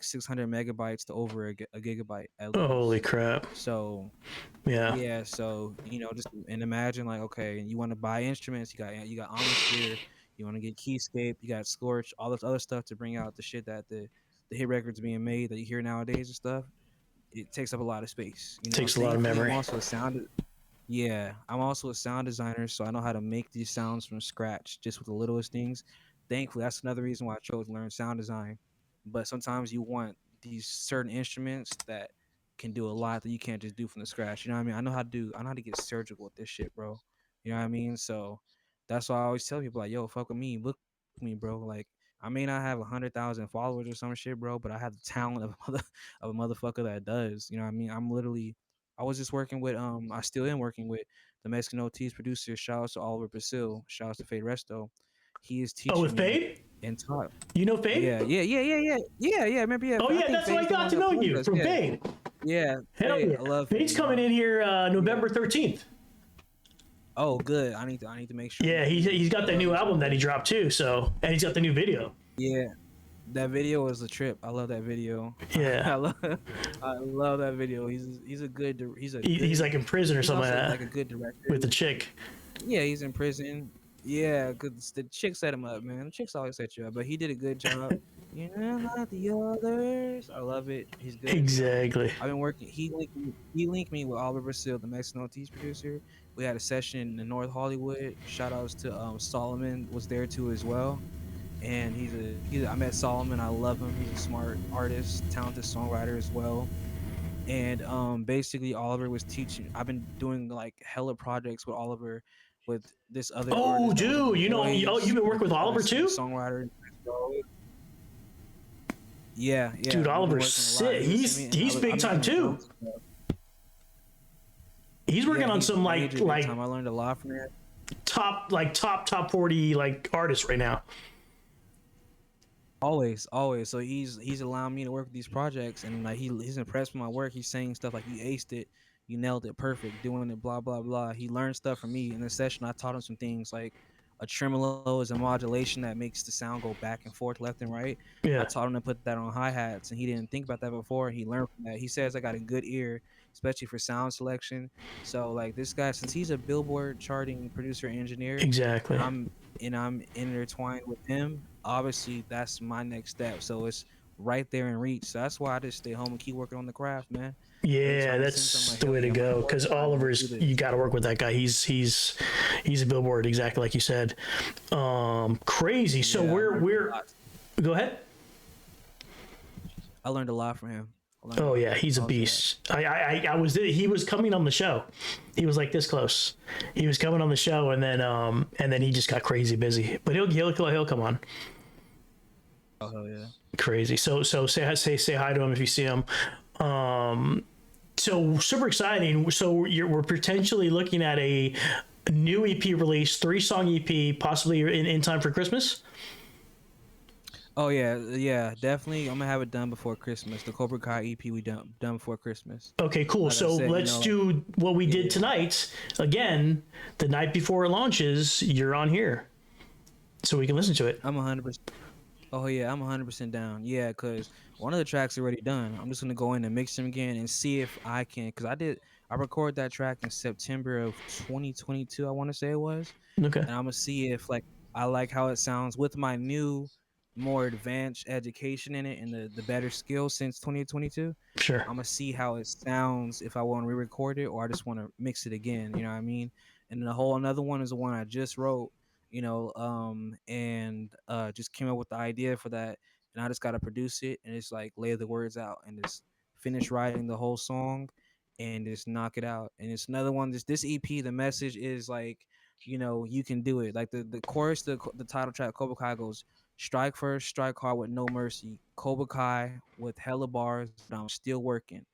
600 megabytes to over a gigabyte at least. Holy crap. So yeah, so just and imagine, like, okay, you want to buy instruments, you got Omnisphere, you want to get Keyscape, you got Scorch, all this other stuff to bring out the shit that the hit records being made that you hear nowadays and stuff. It takes up a lot of space. Takes a lot of memory. I'm also a sound designer, so I know how to make these sounds from scratch, just with the littlest things. Thankfully, that's another reason why I chose to learn sound design. But sometimes you want these certain instruments that can do a lot that you can't just do from the scratch. You know what I mean? I know how to get surgical with this shit, bro. You know what I mean? So that's why I always tell people, like, yo, fuck with me, book me, bro. Like, I may not have 100,000 followers or some shit, bro, but I have the talent of a motherfucker that does. You know what I mean? I was just working with I still am working with the Mexican OT's producer. Shout out to Oliver Basil. Shout out to Fade Resto. He is teaching. Oh, with Fade? And taught. You know Fade? Yeah. Remember? Yeah. Oh yeah, that's how I got to know you, from Fade. Yeah. Hell yeah. I love Fade's coming in here November 13th. Oh, good. I need to make sure. Yeah, he's got that new album that he dropped too. So, and he's got the new video. Yeah, that video was a trip. I love that video. Yeah, I love that video. He's like in prison or something like that. Like a good director with the chick. Yeah, he's in prison. Yeah, cause the chick set him up, man. The chicks always set you up, but he did a good job. You know, like the others. I love it. He's good. Exactly. I've been working. He linked me with Oliver Seal, the Mexican OT's producer. We had a session in North Hollywood. Shout outs to Solomon was there too as well. And I met Solomon. I love him. He's a smart artist, talented songwriter as well. And basically Oliver was teaching. I've been doing like hella projects with Oliver, with this other Oh, artist that was in dude, the you know, boys, you've been working with Oliver too? singer-songwriter. Yeah, Dude, we've been Oliver's working a lot. sick. He sent me, and He's I big time met him too. months ago. He's working Yeah, on he's some major big time. I learned a lot from him. top 40 like artists right now. Always. So he's allowing me to work with these projects, and like he's impressed with my work. He's saying stuff like, "You aced it, you nailed it, perfect, doing it, blah blah blah." He learned stuff from me in the session. I taught him some things like a tremolo is a modulation that makes the sound go back and forth, left and right. I Yeah, taught him to put that on hi hats, and he didn't think about that before. He learned from that. He says I got a good ear, especially for sound selection. So like this guy, since he's a Billboard charting producer engineer, exactly. I'm intertwined with him. Obviously, that's my next step. So it's right there in reach. So that's why I just stay home and keep working on the craft, man. Every Yeah, time he sends something that's like, the hell way to yeah, I'm go. gonna work. Because I gotta do Oliver's, you this. got to work with that guy. He's a billboard, exactly like you said. Crazy. So Yeah, I learned a we're lot. go ahead. I learned a lot from him. Oh yeah, he's a I'll say that. beast. I was there. He was coming on the show. He was like this close. He was coming on the show, and then he just got crazy busy. But he'll come on. Oh hell yeah. Crazy. So say hi to him if you see him. So super exciting. So we're potentially looking at a new EP release, 3-song EP, possibly in time for Christmas. Oh yeah, definitely. I'm gonna have it done before Christmas. The Cobra Kai EP we done before Christmas. Okay, cool. Like I So said, let's do what we did yeah. tonight again. The night before it launches, you're on here, so we can listen to it. I'm 100%. Oh yeah, I'm 100% down. Yeah, cause one of the tracks already done. I'm just gonna go in and mix them again and see if I can. Cause I recorded that track in September of 2022. I want to say it was, Okay, and I'm gonna see if like I like how it sounds with my new, more advanced education in it and the better skills since 2022. sure. I'm gonna see how it sounds if I want to re-record it or I just want to mix it again. You know what I mean? And then the whole another one is the one I just wrote. And just came up with the idea for that, and I just gotta produce it and just like lay the words out and just finish writing the whole song and just knock it out. And it's another one. This EP, the message is like, you can do it. Like the chorus, the title track, Cobra Kai goes, strike first, strike hard with no mercy. Cobra Kai with hella bars, but I'm still working.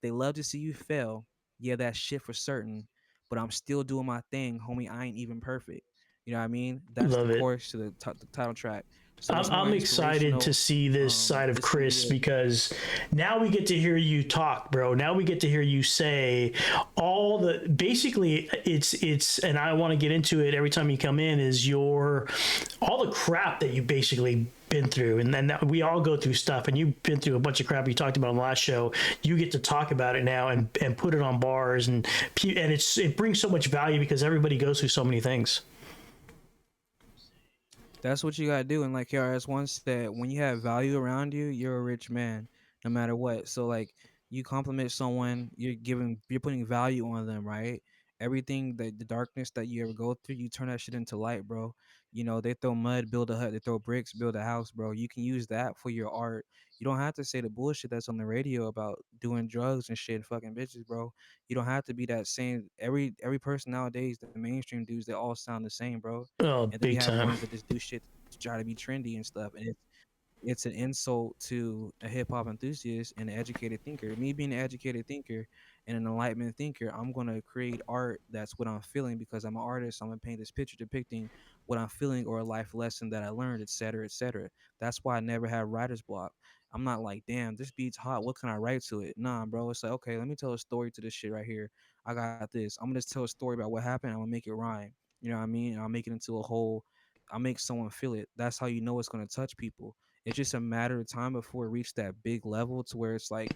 They love to see you fail. Yeah, that shit for certain. But I'm still doing my thing, homie. I ain't even perfect. You know what I mean? That's the Love it. chorus to the title track. So it's more I'm excited to inspirational. see this side of It's gonna Kris be because now we get to hear you talk, bro. Now we get to hear you say all the basically it's and I want to get into it every time you come in is your all the crap that you basically been through, and then we all go through stuff, and you've been through a bunch of crap you talked about on the last show. You get to talk about it now and put it on bars, and it brings so much value because everybody goes through so many things. That's what you gotta do. And like KRS once said, when you have value around you, you're a rich man, no matter what. So like you compliment someone, you're putting value on them, right? Everything that the darkness that you ever go through, you turn that shit into light, bro. They throw mud, build a hut, they throw bricks, build a house, bro. You can use that for your art. You don't have to say the bullshit that's on the radio about doing drugs and shit and fucking bitches, bro. You don't have to be that same every person nowadays, the mainstream dudes, they all sound the same, bro. Oh, And then you big have time. ones that just do shit to try to be trendy and stuff. And it's an insult to a hip hop enthusiast and an educated thinker. Me being an educated thinker and an enlightenment thinker, I'm gonna create art that's what I'm feeling because I'm an artist. I'm gonna paint this picture depicting what I'm feeling or a life lesson that I learned, etc., etc. That's why I never had writer's block. I'm not like, damn, this beat's hot. What can I write to it? Nah, bro. It's like, okay, let me tell a story to this shit right here. I got this. I'm gonna just tell a story about what happened. I'm gonna make it rhyme. You know what I mean? I'll make it into a whole. I'll make someone feel it. That's how you know it's gonna touch people. It's just a matter of time before it reaches that big level to where it's like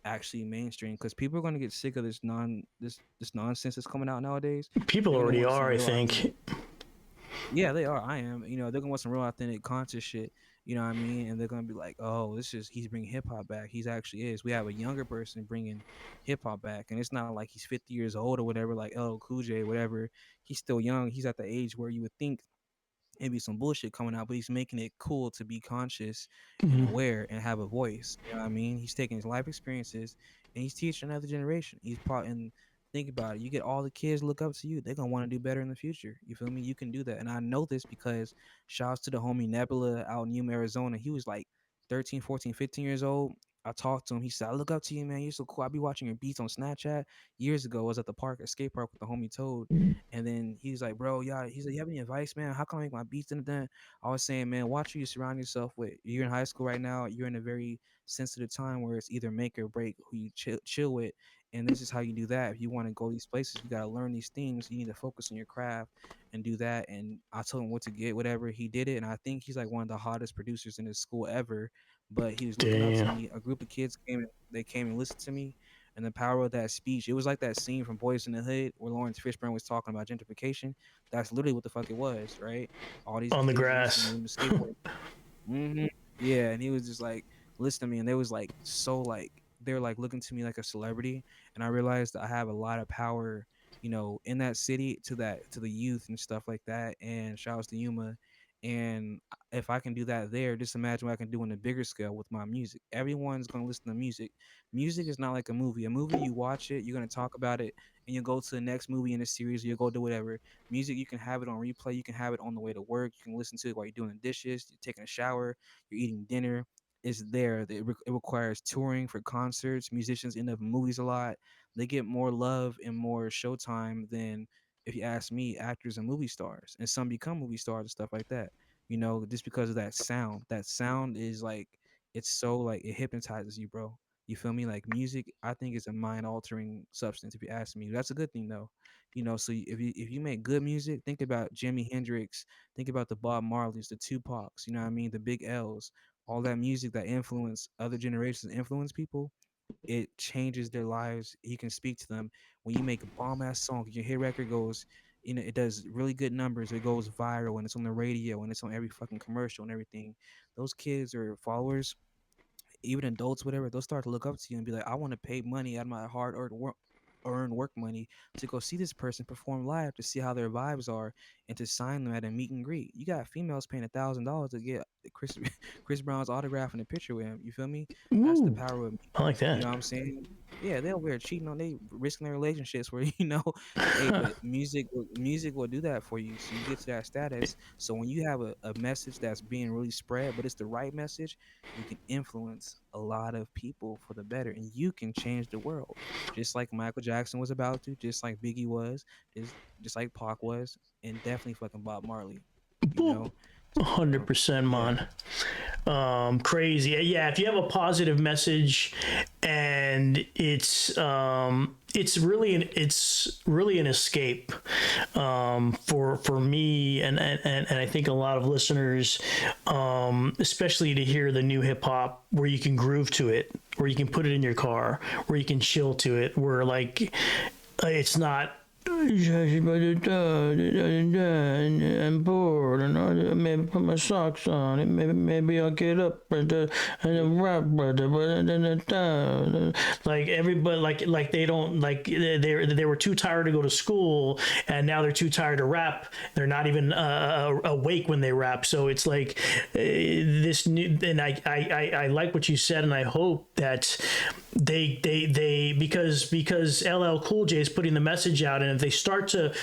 actually mainstream. Because people are gonna get sick of this nonsense that's coming out nowadays. People They're gonna already want some are, I real think. ideas. Yeah, they are. I am. You know, they're gonna want some real authentic conscious shit. You know what I mean? And they're gonna be like, "Oh, this is he's bringing hip hop back. He's actually is." We have a younger person bringing hip hop back, and it's not like he's 50 years old or whatever, like LL Cool J, whatever. He's still young. He's at the age where you would think it'd be some bullshit coming out, but he's making it cool to be conscious and aware and have a voice. You know what I mean? He's taking his life experiences and he's teaching another generation. He's probably and think about it. You get all the kids look up to you. They're gonna want to do better in the future. You feel me? You can do that. And I know this because shouts to the homie Nebula out in Yuma, Arizona. He was like 13, 14, 15 years old. I talked to him. He said, I look up to you, man. You're so cool. I be watching your beats on Snapchat. Years ago, I was at the park, a skate park with the homie Toad. And then he's like, bro, yeah, he's like, you have any advice, man? How can I make my beats? And then I was saying, man, watch who you surround yourself with. You're in high school right now. You're in a very sensitive time where it's either make or break who you chill with. And this is how you do that. If you want to go these places, you got to learn these things. You need to focus on your craft and do that. And I told him what to get, whatever. He did it. And I think he's like one of the hottest producers in his school ever. But he was looking up to Damn. me. A group of kids came and listened to me. And the power of that speech, it was like that scene from Boys in the Hood where Lawrence Fishburne was talking about gentrification. That's literally what the fuck it was, right? All these On the kids grass. listening to skateboard. Yeah, and he was just like listening to me, and they was like so like they were like looking to me like a celebrity, and I realized that I have a lot of power, you know, in that city to the youth and stuff like that. And shout outs to Yuma. And if I can do that there, just imagine what I can do on a bigger scale with my music. Everyone's gonna listen to music. Music is not like a movie. A movie, you watch it, you're gonna talk about it, and you go to the next movie in the series, or you go do whatever. Music, you can have it on replay, you can have it on the way to work, you can listen to it while you're doing the dishes, you're taking a shower, you're eating dinner. It's there. It requires touring for concerts. Musicians end up in movies a lot. They get more love and more showtime than, if you ask me, actors and movie stars. And some become movie stars and stuff like that. You know, just because of that sound. That sound is like, it's so like it hypnotizes you, bro. You feel me? Like music, I think is a mind altering substance. If you ask me, that's a good thing though. You know, so if you make good music, think about Jimi Hendrix, think about the Bob Marleys, the Tupacs. You know what I mean? The Big L's, all that music that influence other generations, influence people. It changes their lives. You can speak to them. When you make a bomb ass song, your hit record goes, you know, it does really good numbers. It goes viral and it's on the radio and it's on every fucking commercial and everything. Those kids or followers, even adults, whatever, they'll start to look up to you and be like, I want to pay money out of my hard earned work money to go see this person perform live to see how their vibes are and to sign them at a meet and greet. You got females paying $1,000 to get Chris Chris Brown's autograph and a picture with him. You feel me? That's the Ooh, power of I like you that. know what I'm saying? Yeah, they're over here cheating on they risking their relationships where you know, hey, but music will do that for you. So you get to that status. So when you have a message that's being really spread, but it's the right message, you can influence a lot of people for the better and you can change the world. Just like Michael Jackson was about to, just like Biggie was, just like Pac was, and definitely fucking Bob Marley, you Boop. know? So 100%, yeah. man. Crazy. Yeah, if you have a positive message and it's really an escape for me and I think a lot of listeners, especially to hear the new hip hop where you can groove to it, where you can put it in your car, where you can chill to it, where like it's not I'm bored and I maybe put my socks on it. Maybe I'll get up and then rap. Like everybody, like they don't like they were too tired to go to school and now they're too tired to rap. They're not even awake when they rap. So it's like this new. And I like what you said, and I hope that they because LL Cool J is putting the message out, and if they start to,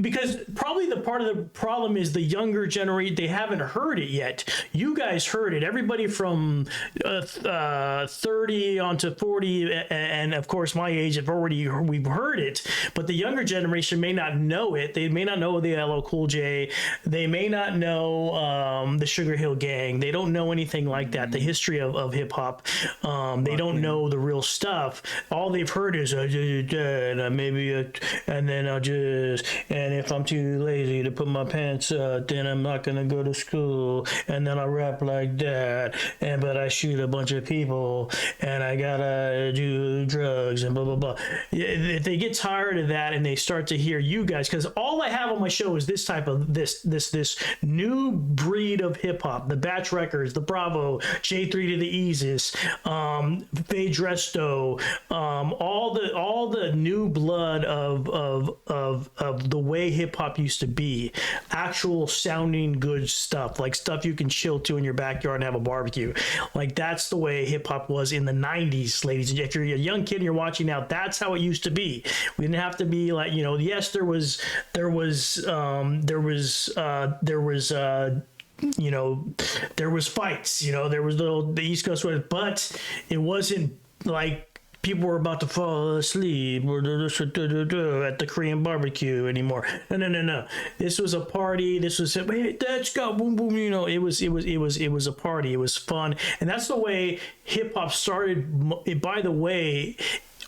because probably the part of the problem is the younger generation, they haven't heard it yet. You guys heard it. Everybody from 30 on to 40 and of course my age we've heard it, but the younger generation may not know it. They may not know the LL Cool J. They may not know the Sugar Hill Gang. They don't know anything like that, the history of hip hop. They don't know the real stuff, all they've heard is maybe and then I'll just, and if I'm too lazy to put my pants up, then I'm not gonna go to school, and then I rap like that, and but I shoot a bunch of people, and I gotta do drugs and blah blah blah. If they get tired of that and they start to hear you guys, because all I have on my show is this type of this new breed of hip hop, the Batch Records, the Bravo, J3 to the Eases, Fade Resto, all the new blood of the way hip hop used to be, actual sounding good stuff, like stuff you can chill to in your backyard and have a barbecue. Like that's the way hip hop was in the 90s, ladies. And if you're a young kid and you're watching now, that's how it used to be. We didn't have to be like, you know, yes, there was you know, there was fights, you know, there was the East Coast, but it wasn't like people were about to fall asleep or at the Korean barbecue anymore. No. This was a party. This was, hey, let's go, boom, boom. You know, it was a party. It was fun, and that's the way hip hop started. By the way,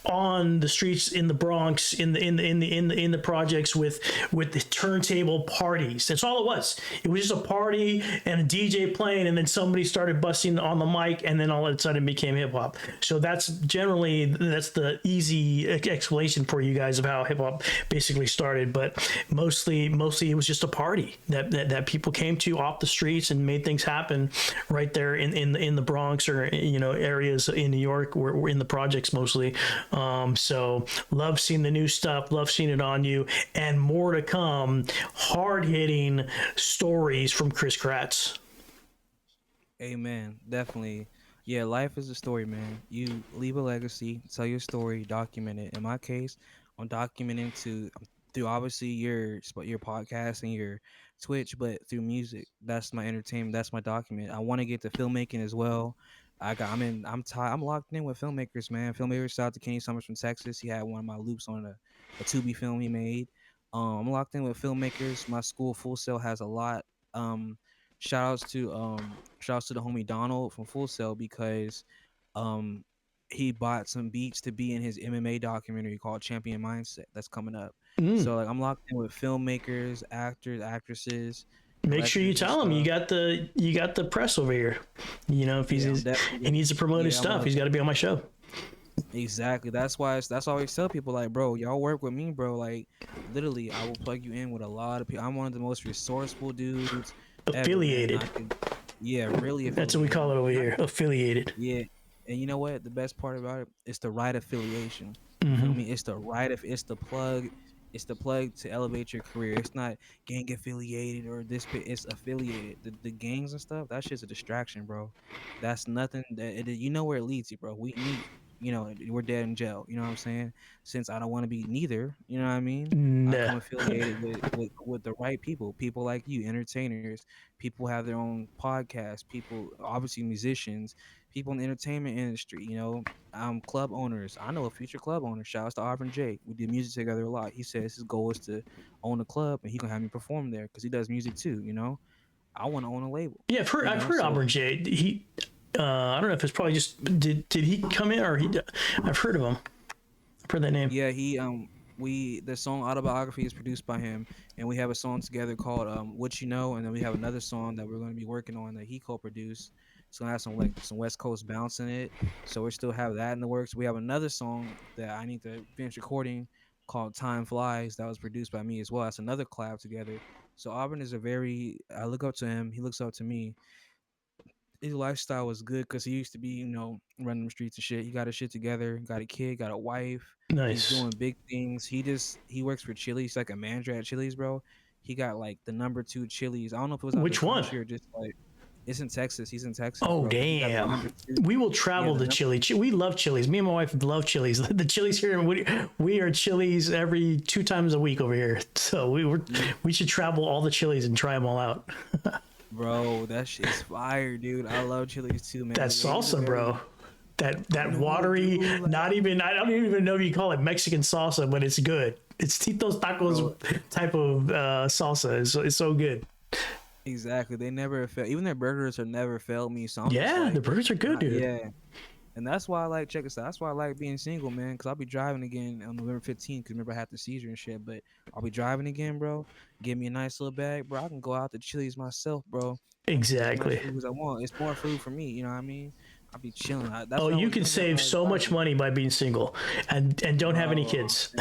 on the streets in the Bronx, in the projects with the turntable parties. That's all it was. It was just a party and a DJ playing, and then somebody started busting on the mic, and then all of a sudden it became hip hop. So that's the easy explanation for you guys of how hip hop basically started. But mostly it was just a party that people came to off the streets and made things happen right there in the Bronx, or, you know, areas in New York where we're in the projects mostly. So love seeing the new stuff, love seeing it on you, and more to come. Hard-hitting stories from Kris Karatz. Amen. Definitely. Yeah, life is a story, man. You leave a legacy, tell your story, document it. In my case, I'm documenting through obviously your podcast and your Twitch, but through music. That's my entertainment. That's my document. I want to get to filmmaking as well. I'm locked in with filmmakers, man. Filmmakers, shout out to Kenny Summers from Texas. He had one of my loops on a Tubi film he made. I'm locked in with filmmakers. My school, Full Sail, has a lot. Shout outs to the homie Donald from Full Sail, because he bought some beats to be in his MMA documentary called Champion Mindset that's coming up. So like, I'm locked in with filmmakers, actors, actresses. Make sure you tell him you got the press over here. You know, if he needs to promote his stuff, he's got to be on my show. Exactly. That's why I always tell people, like, bro, y'all work with me, bro. Like, literally, I will plug you in with a lot of people. I'm one of the most resourceful dudes. Affiliated. Really affiliated. That's what we call it over here. Affiliated. Yeah. And you know what? The best part about it is the right affiliation. Mm-hmm. I mean, it's the plug. It's the plug to elevate your career. It's not gang affiliated or this. It's affiliated. The gangs and stuff, that shit's a distraction, bro. That's nothing. You know where it leads you, bro. We meet. You know, we're dead in jail. You know what I'm saying? Since I don't want to be neither. You know what I mean? Nah. I'm affiliated with the right people. People like you, entertainers. People have their own podcasts. People, obviously musicians. People in the entertainment industry, you know, club owners. I know a future club owner. Shout out to Auburn J. We did music together a lot. He says his goal is to own a club, and he gonna have me perform there because he does music too. You know, I want to own a label. Yeah, I've heard Auburn J. He, I don't know if it's probably just did he come in or he? I've heard of him. I've heard that name. Yeah, the song Autobiography is produced by him, and we have a song together called What You Know, and then we have another song that we're going to be working on that he co-produced. It's gonna have some West Coast bounce in it, so we still have that in the works. We have another song that I need to finish recording called Time Flies that was produced by me as well. That's another collab together. So Auburn is I look up to him, he looks up to me. His lifestyle was good because he used to be, you know, running the streets and shit. He got his shit together, got a kid, got a wife. Nice. He's doing big things. He works for Chili's, like a manager at Chili's, bro. He got like the number 2 Chili's. I don't know if it was which one or just like. It's in Texas. He's in Texas. Oh, bro. damn. We will travel to Chili. We love Chili's. Me and my wife love Chili's. The Chili's here, we are Chili's every 2 times a week over here. So we should travel all the Chili's and try them all out. Bro, that shit's fire, dude. I love Chili's too, man. That salsa, bro. That watery, I don't even know if you call it Mexican salsa, but it's good. It's Tito's Tacos type of salsa. It's so good. Exactly. They never fail. Even their burgers have never failed me. So I'm the burgers are good, dude. Yeah. And that's why I like, check this out. That's why I like being single, man. Cause I'll be driving again on November 15th. Cause remember I had the seizure and shit. But I'll be driving again, bro. Give me a nice little bag, bro. I can go out to Chili's myself, bro. Eat as much Exactly. food as I want. It's more food for me. You know what I mean? I'll be chilling. That's Oh, what I you was can thinking when save I was so much driving. money by being single, and don't have any Bro, kids.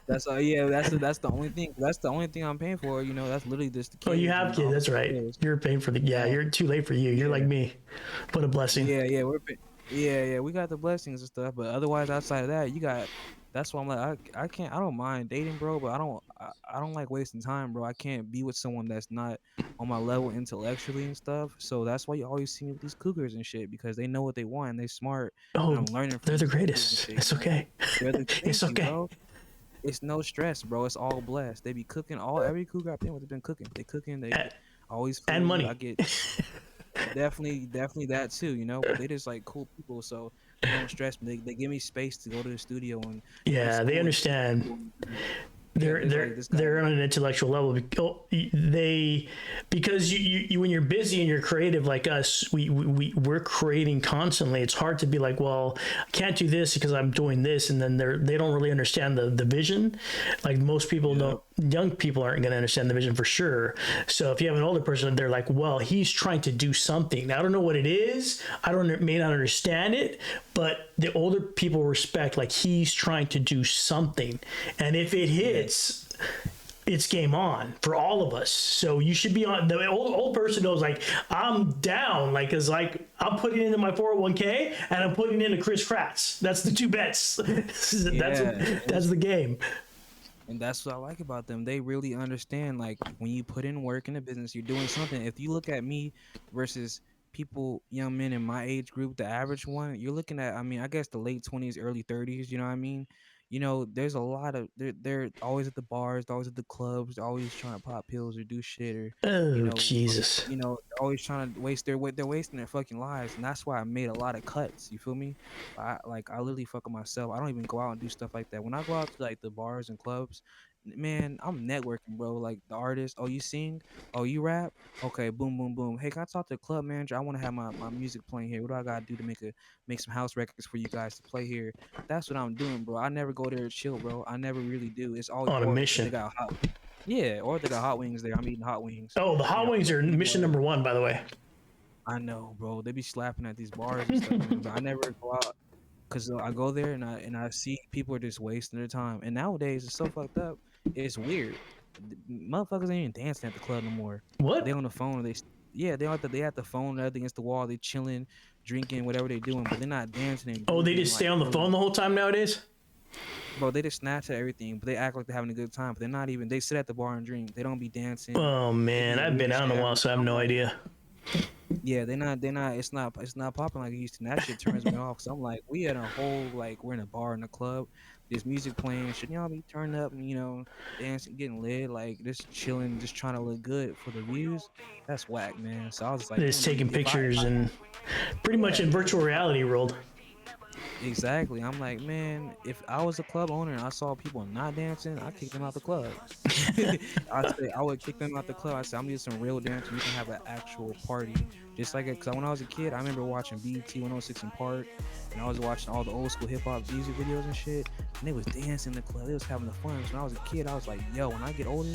that's yeah. That's the only thing. That's the only thing I'm paying for. You know, that's literally just the Oh, you kids have and kids. all the That's right. bills. You're paying for the. Yeah, Yeah, you're too late for you. You're like yeah. me. What a blessing. Yeah, yeah, we got the blessings and stuff, but otherwise outside of that, you got. That's why I'm like, I can't. I don't mind dating, bro, but I don't like wasting time, bro. I can't be with someone that's not on my level intellectually and stuff. So that's why you always see me with these cougars and shit because they know what they want and they smart, and Oh, I'm learning they're from the these cougars and greatest. shit. It's You know, okay. they're the It's thank you, okay. bro. It's no stress, bro. It's all blessed. They be cooking all every cougar I've been with. They've been cooking. They cooking. They A- always And food. I money. get definitely that too, you know. But they just like cool people, so they don't stress me. They give me space to go to the studio and with Yeah, they school. understand. Yeah, they're there's they're like this guy. they're on an intellectual level. They because you when you're busy and you're creative like us, we're creating constantly. It's hard to be like, well, I can't do this because I'm doing this, and then they don't really understand the vision. Like most people don't. Young people aren't going to understand the vision for sure. So if you have an older person, they're like, well, he's trying to do something. I don't know what it is. May not understand it, but the older people respect like he's trying to do something, and if it hits, it's game on for all of us. So you should be on. The old person knows like I'm down, like is like I'm putting into my 401k and I'm putting into Kris Karatz. That's the two bets. That's the game. And that's what I like about them. They really understand like when you put in work in a business, you're doing something. If you look at me versus people, young men in my age group, the average one, you're looking at, I mean, I guess the late 20s, early 30s, you know what I mean? You know, there's a lot of they're always at the bars, they're always at the clubs, they're always trying to pop pills or do shit or Oh Jesus. they're always trying to waste they're wasting their fucking lives, and that's why I made a lot of cuts. You feel me? I literally fuck with myself. I don't even go out and do stuff like that. When I go out to like the bars and clubs, man, I'm networking, bro. Like the artist, oh you sing, oh you rap, okay, boom, boom, boom. Hey, can I talk to the club manager? I want to have my music playing here. What do I gotta do to make some house records for you guys to play here? That's what I'm doing, bro. I never go there to chill, bro. I never really do. It's always On a or if they mission. got hot, yeah, or if they got hot wings there. I'm eating hot wings. Oh, the You hot know, wings but are mission number one, by the way. I know, bro. They be slapping at these bars and stuff, man, but I never go out because I go there and I see people are just wasting their time. And nowadays it's so fucked up. It's weird. Motherfuckers ain't even dancing at the club no more. They What? on the phone. They at the phone, everything against the wall. They chilling, drinking, whatever they doing, but they're not dancing and Oh, they grooving just stay like on the really. phone the whole time nowadays? Bro, they just snatch at everything, but they act like they're having a good time. But they're not even. They sit at the bar and drink. They don't be dancing. Oh They man, do I've been weird out in shit. a while, so I have I'm no like, idea. yeah, they're not. It's not popping like it used to. And that shit turns me off. So I'm like, we at a whole like we're in a bar in a club. There's music playing. Should y'all be turned up and dancing, getting lit, like just chilling, just trying to look good for the views? That's whack, man. So I was just like, They're let just me. taking pictures and pretty much in virtual reality world. Exactly. I'm like, man, if I was a club owner and I saw people not dancing, I'd kick them out the club. I would kick them out the club. I said, I'm need some real dancing. We can have an actual party. Just like it, because when I was a kid, I remember watching BET 106 in Park, and I was watching all the old school hip hop music videos and shit, and they was dancing in the club. They was having the fun. So when I was a kid, I was like, yo, when I get older,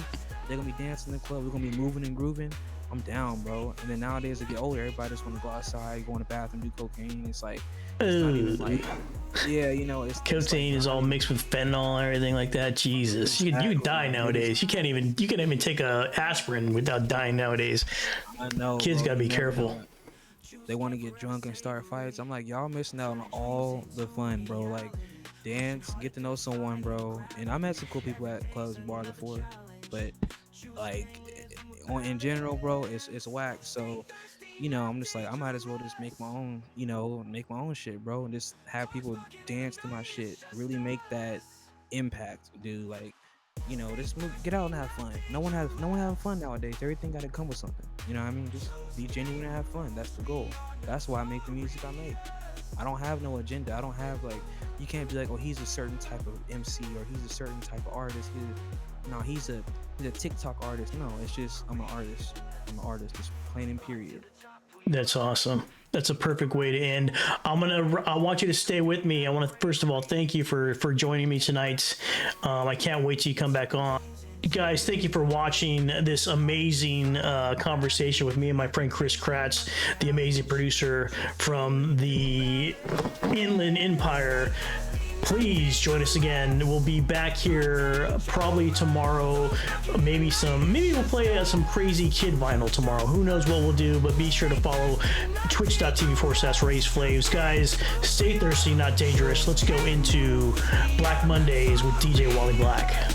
they're gonna be dancing in the club. We're gonna be moving and grooving. I'm down, bro. And then nowadays, they get older, everybody just want to go outside, go in the bathroom, do cocaine. It's like, it's not even like, yeah, it's Cocaine like, is all mixed with fentanyl and everything like that. Jesus, you can die nowadays. You can't even take a aspirin without dying nowadays. I know. Kids Bro, gotta be you never careful. know. They want to get drunk and start fights. I'm like, y'all missing out on all the fun, bro. Like, dance, get to know someone, bro. And I met some cool people at clubs and bars before, but like, in general, bro, it's whack. So, I'm just like, I might as well just make my own, make my own shit, bro, and just have people dance to my shit. Really make that impact, dude. Like, just get out and have fun. No one having fun nowadays. Everything got to come with something. You know what I mean? Just be genuine and have fun. That's the goal. That's why I make the music I make. I don't have no agenda. I don't have like, you can't be like, oh, he's a certain type of MC or he's a certain type of artist. He's a TikTok artist. No, it's just I'm an artist. I'm an artist, just plain and period. That's awesome. That's a perfect way to end. I want you to stay with me. I want to first of all thank you for joining me tonight. I can't wait till you come back on. Guys, thank you for watching this amazing conversation with me and my friend Kris Karatz, the amazing producer from the Inland Empire. Please join us again. We'll be back here probably tomorrow. Maybe we'll play some crazy kid vinyl tomorrow. Who knows what we'll do, but be sure to follow twitch.tv/RaisFlaves. Guys, stay thirsty, not dangerous. Let's go into Black Mondays with DJ Wally Black.